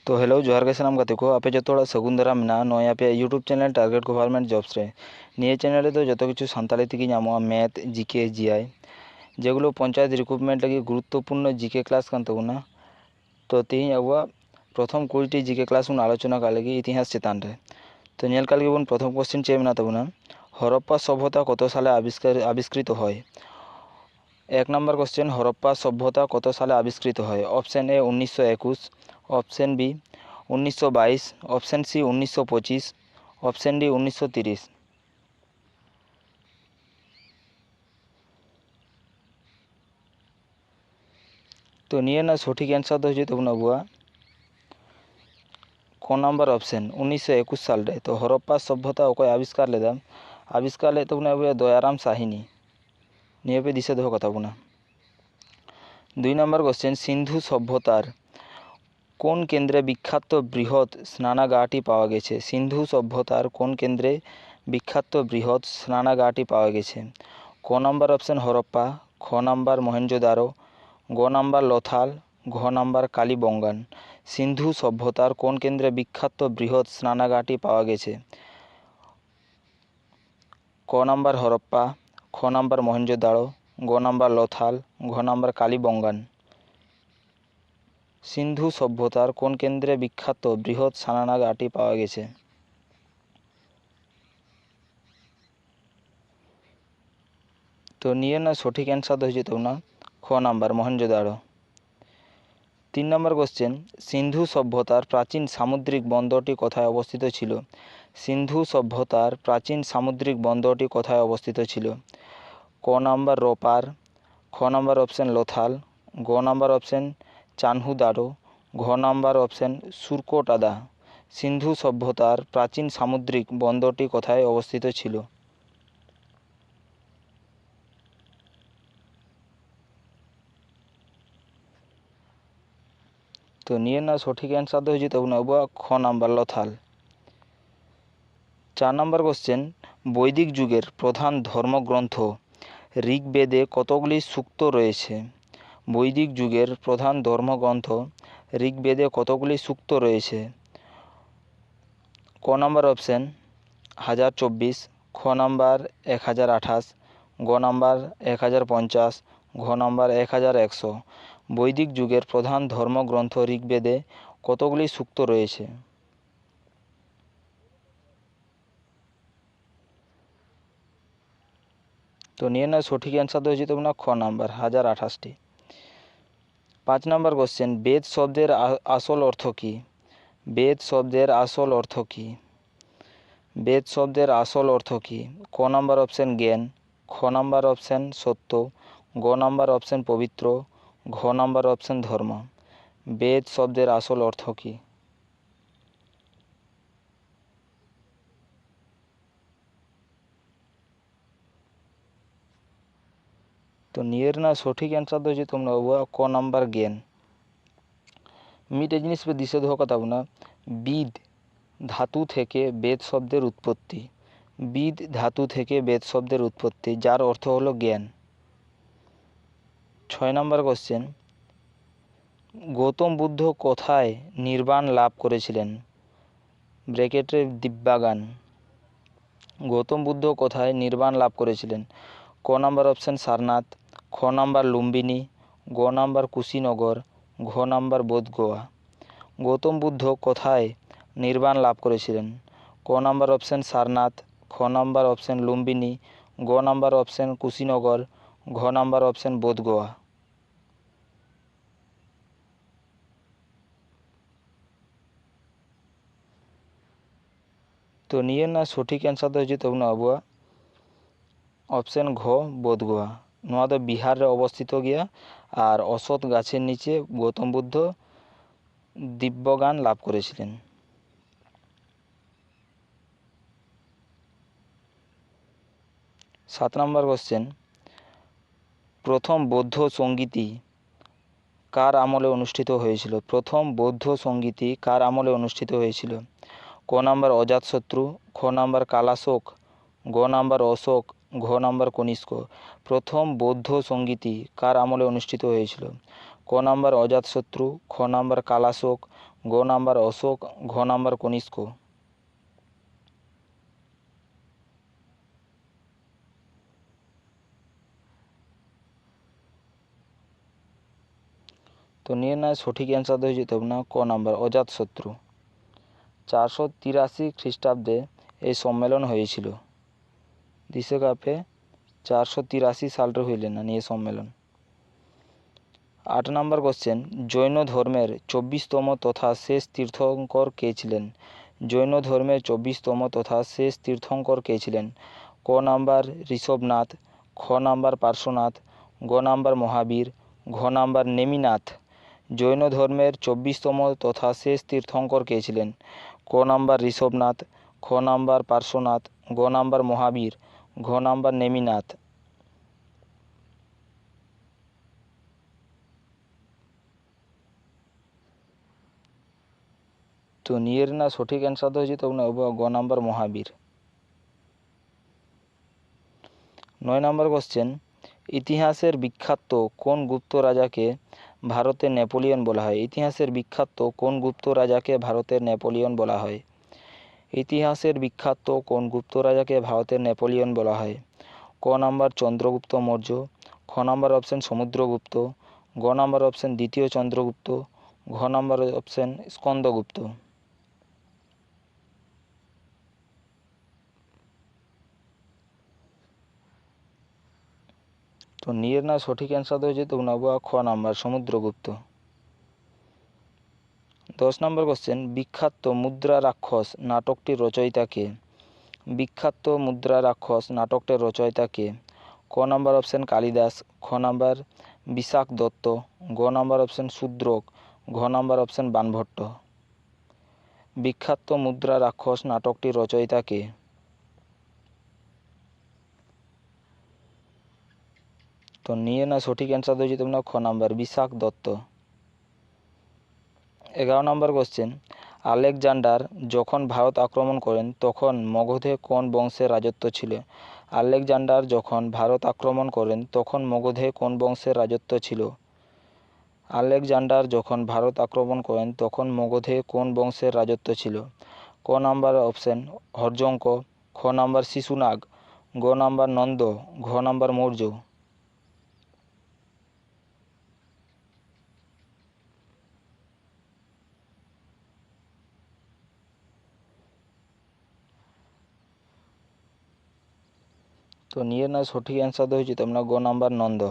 तो हेलो जोहार गे सानाम गाते को आपे जो सगुन दारा मेना नय आपे YouTube channel target government jobs रे निये चैनल रे जो किछु सानताली तेगी नामोगा मैथ जीके जीआई जेगुलो पंचायत रिक्रुटमेंट लगी गुरुत्वपूर्ण जीके क्लास कान ताबोना। तो तेहिं आबुआ प्रथम 20टी जीके क्लास उन आलोचना का लगी इतिहास चेतान रे। तो नेल काल गेबन प्रथम क्वेश्चन चे मेना ताबोना हरप्पा सभ्यता कत साले आविष्कृत हय। एक नम्बर क्वेश्चन हरप्पा सभ्यता कत साले आविष्कृत हय। Option A 1921, option B 1922, option C 1925, option D 1930। तो निये सठिक एंसार दो तबना आबुआ क नम्बर ऑप्शन 1921 साल रे। तो हरप्पा सभ्यता अकय आविष्कार लेदा आविष्कार ले तबना आबुआ दयाराम साहिनी निये पे दिशा दोह कथा बुना। 2 नम्बर क्वेश्चन सिंधु सभ्यतार কোন কেন্দ্রে বিখ্যাত বৃহৎ স্নানাগারটি পাওয়া গেছে। সিন্ধু সভ্যতার কোন কেন্দ্রে বিখ্যাত বৃহৎ স্নানাগারটি পাওয়া গেছে। ক নম্বর অপশন হরপ্পা, খ নম্বর মহেঞ্জোদারো, গ নম্বর লোথাল, ঘ নম্বর কালীবঙ্গান। সিন্ধু সভ্যতার কোন কেন্দ্রে বিখ্যাত বৃহৎ স্নানাগারটি পাওয়া গেছে। ক নম্বর হরপ্পা, খ নম্বর মহেঞ্জোদারো, গ নম্বর লোথাল, ঘ নম্বর কালীবঙ্গান। সিন্ধু সভ্যতার কোন কেন্দ্রে বিখ্যাত বৃহৎ স্নানাগারটি পাওয়া গেছে। তো নিয়ে সঠিক অ্যান্সার হয়েছে তো না খ নাম্বার মহেঞ্জোদারো। 3 নম্বর কোশ্চেন সিন্ধু সভ্যতার প্রাচীন সামুদ্রিক বন্দরটি কোথায় অবস্থিত ছিল। সিন্ধু সভ্যতার প্রাচীন সামুদ্রিক বন্দরটি কোথায় অবস্থিত ছিল। ক নম্বর রোপার, খ নম্বর অপশন লোথাল, গ নম্বর অপশন চানহুদারো, ঘ নম্বর অপশন সুরকোটাদা। সিন্ধু সভ্যতার প্রাচীন সামুদ্রিক বন্দরটি কোথায় অবস্থিত ছিল। তো নিয়ে সঠিক অ্যান্সার হয়েছে তখন আবুয়া খ নাম্বার লোথাল। 4 নম্বর কোশ্চেন বৈদিক যুগের প্রধান ধর্মগ্রন্থ ঋগ্বেদে কতগুলি সূক্ত রয়েছে। বৈদিক যুগের প্রধান ধর্মগ্রন্থ ঋগ্বেদে কতগুলি সূক্ত রয়েছে। ক নম্বর অপশন 1024, খ নম্বর 1028, গ নম্বর 1050, ঘ নম্বর 1100। বৈদিক যুগের প্রধান ধর্মগ্রন্থ ঋগ্বেদে কতগুলি সূক্ত রয়েছে। তো নিয়ে সঠিক অ্যান্সার হয়েছে তখন খ নাম্বার 1028টি। 5 নম্বর কোশ্চেন বেদ শব্দের আসল অর্থ কী। বেদ শব্দের আসল অর্থ কী। বেদ শব্দের আসল অর্থ কী। ক নম্বর অপশন জ্ঞান, খ নম্বর অপশন সত্য, গ নম্বর অপশন পবিত্র, ঘ নম্বর অপশন ধর্ম। বেদ শব্দের আসল অর্থ কী। তো নিয়ে সঠিক অ্যান্সার হয়েছে তোমরা আবুয়া ক নাম্বার জ্ঞান। মিটে জিনিস পে দিশে দোহ কথা না বিদ ধাতু থেকে বেদ শব্দের উৎপত্তি। বিদ ধাতু থেকে বেদ শব্দের উৎপত্তি যার অর্থ হলো জ্ঞান। 6 নম্বর কোশ্চেন গৌতম বুদ্ধ কোথায় নির্বাণ লাভ করেছিলেন। ব্র্যাকেটে দিব্যাগান। গৌতম বুদ্ধ কোথায় নির্বাণ লাভ করেছিলেন। ক নম্বর অপশন সারনাথ, খ নম্বর লুম্বিনী, গ নম্বর কুশীনগর, ঘ নম্বর বোধগয়া। গৌতম বুদ্ধ কোথায় নির্বাণ লাভ করেছিলেন। ক নম্বর অপশন সারনাথ, খ নম্বর অপশন লুম্বিনী, গ নম্বর অপশন কুশীনগর, ঘ নম্বর অপশন বোধগয়া। তো নিয়ে সঠিক অ্যান্সার হয়েছে তখন আবুয়া অপশন ঘ বোধগয়া। নোয়া দো বিহার রে অবস্থিত গিয়া আর অশ্বত্থ গাছের নিচে গৌতম বুদ্ধ দিব্যজ্ঞান লাভ করেছিলেন। 7 নম্বর কোশ্চেন প্রথম বৌদ্ধ সঙ্গীতি কার আমলে অনুষ্ঠিত হয়েছিল। প্রথম বৌদ্ধ সঙ্গীতি কার আমলে অনুষ্ঠিত হয়েছিল। ক নম্বর অজাতশত্রু, খ নম্বর কালাশোক, গ নম্বর অশোক, ঘ নম্বর কনিষ্ক। প্রথম বৌদ্ধ সঙ্গীতি কার আমলে অনুষ্ঠিত হয়েছিল। ক নম্বর অজাতশত্রু, খ নম্বর কালাশোক, গ নাম্বার অশোক, ঘ নাম্বার কনিষ্ক। তো নির্ণয় সঠিক অ্যান্সার হয়ে যেতে হবে না ক নাম্বার অজাতশত্রু। 483 খ্রিস্টাব্দে এই সম্মেলন হয়েছিল। বিশ্বকাপে 483 সালরে হইলে না নিয়ে সম্মেলন। 8 নম্বর কোশ্চেন, জৈন ধর্মের 24তম তথা শেষ তীর্থঙ্কর কে ছিলেন? জৈন ধর্মের 24তম তথা শেষ তীর্থঙ্কর কে ছিলেন? ক নাম্বার ঋষভনাথ, খ নাম্বার পার্শ্বনাথ, গ নাম্বার মহাবীর, ঘ নাম্বার নেমিনাথ। জৈন ধর্মের 24তম তথা শেষ তীর্থঙ্কর কে ছিলেন? ক নাম্বার ঋষভনাথ, খ নাম্বার পার্শ্বনাথ, গ নাম্বার মহাবীর, ঘ নাম্বার নেমিনাথ। তো নিয়ের না সঠিক অ্যান্সার হয়েছে তো গ নাম্বার মহাবীর। 9 নম্বর কোশ্চেন, ইতিহাসের বিখ্যাত কোন গুপ্ত রাজাকে ভারতের নেপোলিয়ন বলা হয়? ইতিহাসের বিখ্যাত কোন গুপ্ত রাজাকে ভারতের নেপোলিয়ন বলা হয়? ইতিহাসের বিখ্যাত কোন গুপ্ত রাজাকে ভারতের নেপোলিয়ন বলা হয়? ক নাম্বার চন্দ্রগুপ্ত মৌর্য, খ নাম্বার অপশন সমুদ্রগুপ্ত, গ নাম্বার অপশন দ্বিতীয় চন্দ্রগুপ্ত, ঘ নাম্বার অপশন স্কন্দগুপ্ত। তো নিয়ের না সঠিক অ্যান্সার হয়েছে তো খ নাম্বার সমুদ্রগুপ্ত। 10 নম্বর কোশ্চেন, বিখ্যাত মুদ্রা রাক্ষস নাটকটির রচয়িতা কে? বিখ্যাত মুদ্রা রাক্ষস নাটকটির রচয়িতা কে? ক নাম্বার অপশন কালিদাস, খ নাম্বার বিশাখ দত্ত, গ নাম্বার অপশন শূদ্রক, ঘ নাম্বার অপশন বাণভট্ট। বিখ্যাত মুদ্রা রাক্ষস নাটকটির রচয়িতা কে? তো নিয়ে না সঠিক অ্যান্সার হয়েছে তোমরা খ নাম্বার বিশাখ দত্ত। 11 নম্বর কোশ্চেন, আলেকজান্ডার যখন ভারত আক্রমণ করেন তখন মগধে কোন বংশের রাজত্ব ছিল? আলেকজান্ডার যখন ভারত আক্রমণ করেন তখন মগধে কোন বংশের রাজত্ব ছিল? আলেকজান্ডার যখন ভারত আক্রমণ করেন তখন মগধে কোন বংশের রাজত্ব ছিল? ক নাম্বার অপশন হর্যঙ্ক, খ নাম্বার শিশুনাগ, গ নাম্বার নন্দ, ঘ নাম্বার মৌর্য। তো নিয়ে না সঠিক অ্যান্সার হয়েছে তোমরা গ নাম্বার নন্দ।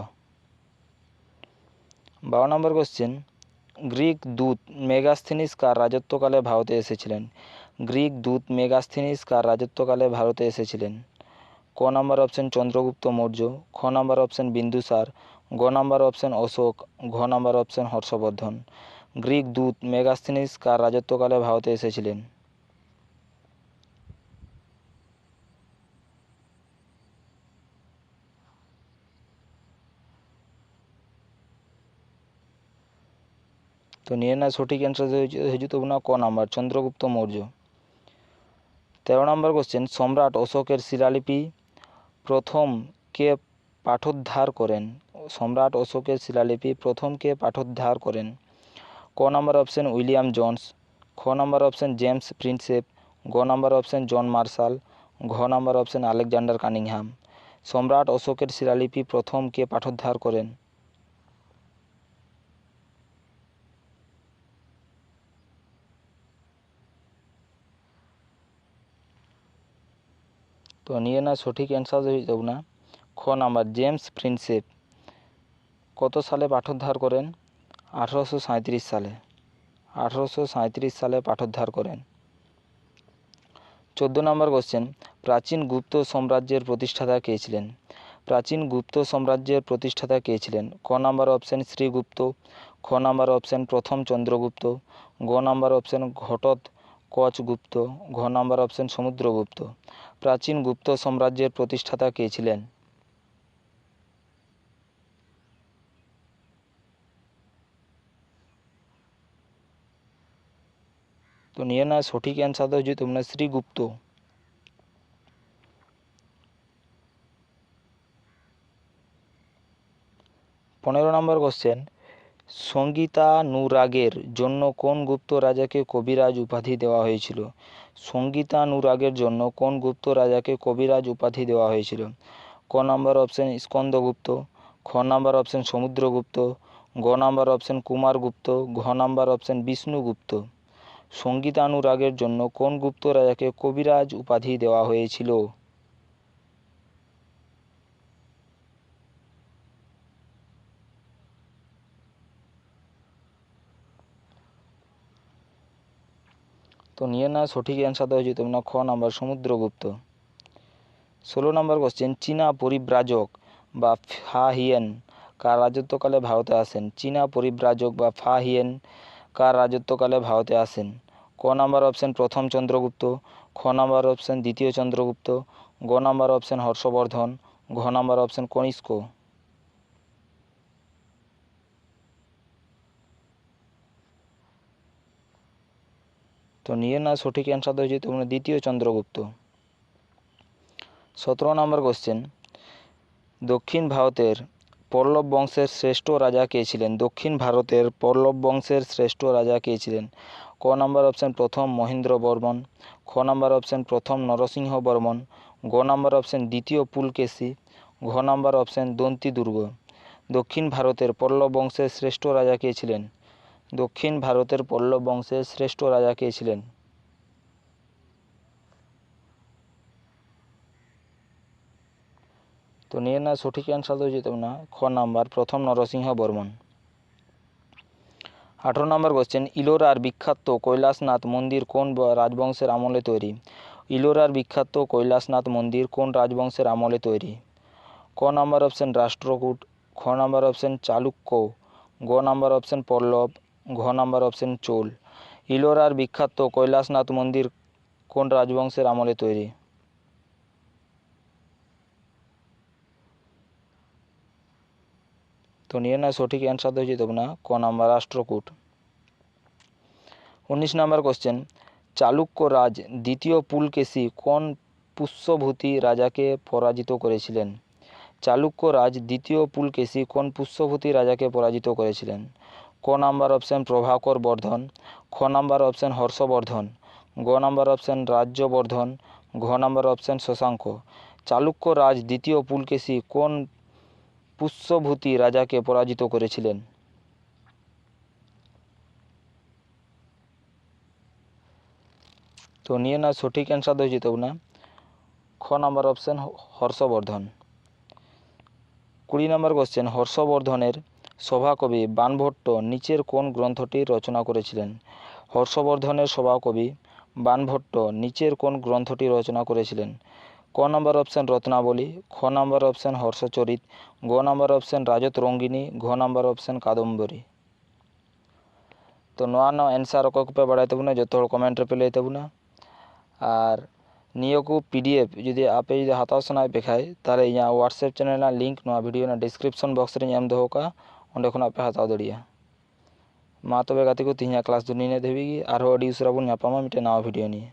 12 নম্বর কোশ্চেন, গ্রিক দূত মেগাস্থিনিস কার রাজত্বকালে ভারতে এসেছিলেন? গ্রিক দূত মেগাস্থিনিস কার রাজত্বকালে ভারতে এসেছিলেন? ক নাম্বার অপশন চন্দ্রগুপ্ত মৌর্য, খ নাম্বার অপশন বিন্দুসার, গ নাম্বার অপশন অশোক, ঘ নাম্বার অপশন হর্ষবর্ধন। গ্রিক দূত মেগাস্থিনিস কার রাজত্বকালে ভারতে এসেছিলেন? তো নিয়ে না সঠিক অ্যান্সার হয়েছে তো না ক নাম্বার চন্দ্রগুপ্ত মৌর্য। 13 নম্বর কোশ্চেন, সম্রাট অশোকের শিলালিপি প্রথম কে পাঠোদ্ধার করেন? সম্রাট অশোকের শিলালিপি প্রথম কে পাঠোদ্ধার করেন? ক নাম্বার অপশন উইলিয়াম জোন্স, খ নাম্বার অপশন জেমস প্রিন্সেপ, গ নাম্বার অপশন জন মার্শাল, ঘ নাম্বার অপশন আলেকজান্ডার কানিংহাম। সম্রাট অশোকের শিলালিপি প্রথম কে পাঠোদ্ধার করেন? তো নিয়ে না সঠিক অ্যান্সার হয়ে যাব না খ নাম্বার জেমস প্রিন্সেপ। কত সালে পাঠোদ্ধার করেন? 1837 সালে। 1837 সালে পাঠোদ্ধার করেন। 14 নম্বর কোশ্চেন, প্রাচীন গুপ্ত সাম্রাজ্যের প্রতিষ্ঠাতা কে ছিলেন? প্রাচীন গুপ্ত সাম্রাজ্যের প্রতিষ্ঠাতা কে ছিলেন? ক নাম্বার অপশন শ্রীগুপ্ত, খ নাম্বার অপশন প্রথম চন্দ্রগুপ্ত, গ নাম্বার অপশন ঘটোৎকচগুপ্ত, ঘ নাম্বার অপশন সমুদ্রগুপ্ত। প্রাচীন গুপ্ত সাম্রাজ্যের প্রতিষ্ঠাতা কে ছিলেন? তো নিয়ে না সঠিক অ্যান্সার হচ্ছে তোমরা শ্রীগুপ্ত। 15 নম্বর কোশ্চেন, সঙ্গীতানুরাগের জন্য কোন গুপ্ত রাজাকে কবিরাজ উপাধি দেওয়া হয়েছিল? সঙ্গীতানুরাগের জন্য কোন গুপ্ত রাজাকে কবিরাজ উপাধি দেওয়া হয়েছিল? ক নাম্বার অপশন স্কন্দগুপ্ত, খ নাম্বার অপশন সমুদ্রগুপ্ত, গ নাম্বার অপশন কুমারগুপ্ত, ঘ নাম্বার অপশন বিষ্ণুগুপ্ত। সঙ্গীতানুরাগের জন্য কোন গুপ্ত রাজাকে কবিরাজ উপাধি দেওয়া হয়েছিল? তো নিয়ে না সঠিক অ্যান্সার দেওয়া হয়েছে তোমরা খ নাম্বার সমুদ্রগুপ্ত। 16 নম্বর কোশ্চেন, চীনা পরিব্রাজক বা ফা হিয়েন কার রাজত্বকালে ভারতে আসেন? চীনা পরিব্রাজক বা ফা হিয়েন কার রাজত্বকালে ভারতে আসেন? ক নাম্বার অপশন প্রথম চন্দ্রগুপ্ত, খ নাম্বার অপশন দ্বিতীয় চন্দ্রগুপ্ত, গ নাম্বার অপশন হর্ষবর্ধন, ঘ নাম্বার অপশন কনিষ্ক। তো নিয়ে না সঠিক অ্যান্সার দেওয়া হয়েছে তোমরা দ্বিতীয় চন্দ্রগুপ্ত। 17 নম্বর কোশ্চেন, দক্ষিণ ভারতের পল্লব বংশের শ্রেষ্ঠ রাজা কে ছিলেন? দক্ষিণ ভারতের পল্লব বংশের শ্রেষ্ঠ রাজা কে ছিলেন? ক নাম্বার অপশন প্রথম মহেন্দ্র বর্মন, খ নাম্বার অপশন প্রথম নরসিংহ বর্মন, গ নাম্বার অপশন দ্বিতীয় পুলকেশী, ঘ নাম্বার অপশন দন্তি দুর্গ। দক্ষিণ ভারতের পল্লব বংশের শ্রেষ্ঠ রাজা কে ছিলেন? দক্ষিণ ভারতের পল্লব বংশের শ্রেষ্ঠ রাজা কে ছিলেন? তো নিয়ে না সঠিক অ্যান্সার দেওয়া যেত না খ নাম্বার প্রথম নরসিংহ বর্মন। 18 নম্বর কোশ্চেন, ইলোরার বিখ্যাত কৈলাসনাথ মন্দির কোন রাজবংশের আমলে তৈরি? ইলোরার বিখ্যাত কৈলাসনাথ মন্দির কোন রাজবংশের আমলে তৈরি? ক নাম্বার অপশন রাষ্ট্রকূট, খ নাম্বার অপশন চালুক্য, গ নাম্বার অপশন পল্লব, ঘ নাম্বার অপশন চোল। ইলোরার বিখ্যাত কৈলাসনাথ মন্দির কোন রাজবংশের আমলে তৈরি? তো নিয়ে না সঠিক অ্যান্সার দেওয়া যেত না ক নাম্বার রাষ্ট্রকূট। 19 নম্বর কোশ্চেন, চালুক্য রাজ দ্বিতীয় পুলকেশী কোন পুষ্যভূতি রাজাকে পরাজিত করেছিলেন? চালুক্য রাজ দ্বিতীয় পুলকেশী কোন পুষ্যভূতি রাজাকে পরাজিত করেছিলেন? ক নাম্বার অপশন প্রভাকর বর্ধন, খ নাম্বার অপশন হর্ষবর্ধন, গ নাম্বার অপশন রাজ্যবর্ধন, ঘ নাম্বার অপশন শশাঙ্ক। চালুক্য রাজ দ্বিতীয় পুলকেশী কোন পুষ্যভূতি রাজাকে পরাজিত করেছিলেন? তো নিয়ে না সঠিক অ্যান্সার দেওয়া যেত না খ নাম্বার অপশন হর্ষবর্ধন। 20 নম্বর কোশ্চেন, হর্ষবর্ধনের সভাকবি বাণভট্ট নিচের কোন গ্রন্থটি রচনা করেছিলেন? হর্ষবর্ধনের সভাকবি বাণভট্ট নিচের কোন গ্রন্থটি রচনা করেছিলেন? ক নাম্বার অপশন রত্নাবলী, খ নাম্বার অপশন হর্ষচরিত, গ নাম্বার অপশন রাজতরঙ্গিনী, ঘ নাম্বার অপশন कादम्बरी। तो नवा एनसार अको पे बड़ा तबना जो कमेंट पे लई तबना और नियो को पीडीएफ जुदी आपे जुदी हाताव सनाय पे खाय ताले इया व्हाट्सएप चैनल ना लिंक नवा वीडियो ना डिस्क्रिप्शन बॉक्स रे एम दोहो का ओंडे खना पे हाताव दड़िया मा तबे गाते को तिहिया क्लास दुनी ने देबी आरो अडी उसरा बुन नापामा मिटे नवा वीडियो निये।